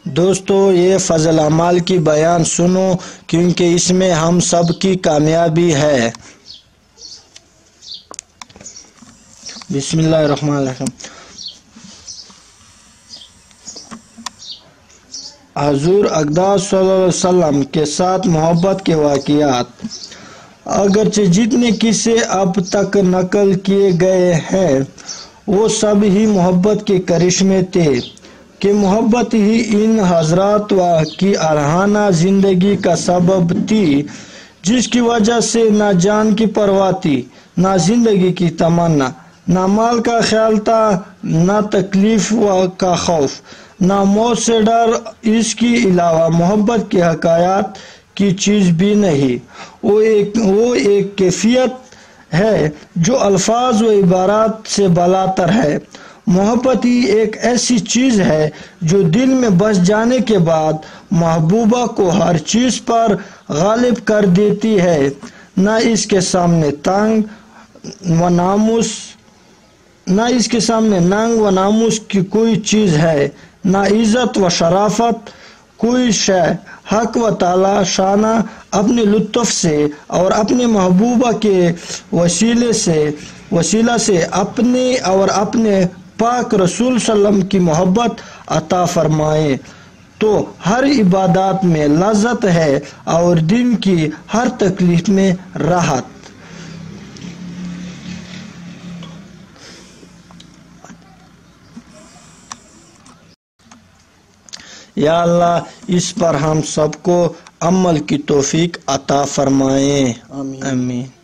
دوستو یہ فضل اعمال کی بیان سنو کیونکہ اس میں ہم سب کی کامیابی ہے۔ بسم اللہ الرحمن الرحیم۔ حضور اقدس صلی اللہ علیہ وسلم کے ساتھ محبت کے واقعات۔ اگرچہ جتنے قصے اب تک نقل کیے گئے ہیں وہ سب ہی محبت کے کرشمے تھے کہ محبت ہی ان حضرات کی ارہانہ زندگی کا سبب تھی، جس کی وجہ سے نہ جان کی پرواہ تھی، نہ زندگی کی تمنا، نہ مال کا خیال تھا، نہ تکلیف کا خوف، نہ موت سے ڈر۔ اس کے علاوہ محبت کی حقیقت کی چیز بھی نہیں۔ وہ ایک کیفیت ہے جو الفاظ و عبارات سے بالاتر ہے۔ محبت ہی ایک ایسی چیز ہے جو دل میں بس جانے کے بعد محبوبہ کو ہر چیز پر غالب کر دیتی ہے۔ نہ اس کے سامنے ننگ و ناموس کی کوئی چیز ہے، نہ عزت و شرافت کوئی شے۔ حق و تعالی شانہ اپنے لطف سے اور اپنے محبوبہ کے وسیلہ سے اپنے اور اپنے پاک رسول صلی اللہ علیہ وسلم کی محبت عطا فرمائے تو ہر عبادات میں لذت ہے اور دن کی ہر تکلیف میں راحت۔ یا اللہ اس پر ہم سب کو عمل کی توفیق عطا فرمائے، آمین۔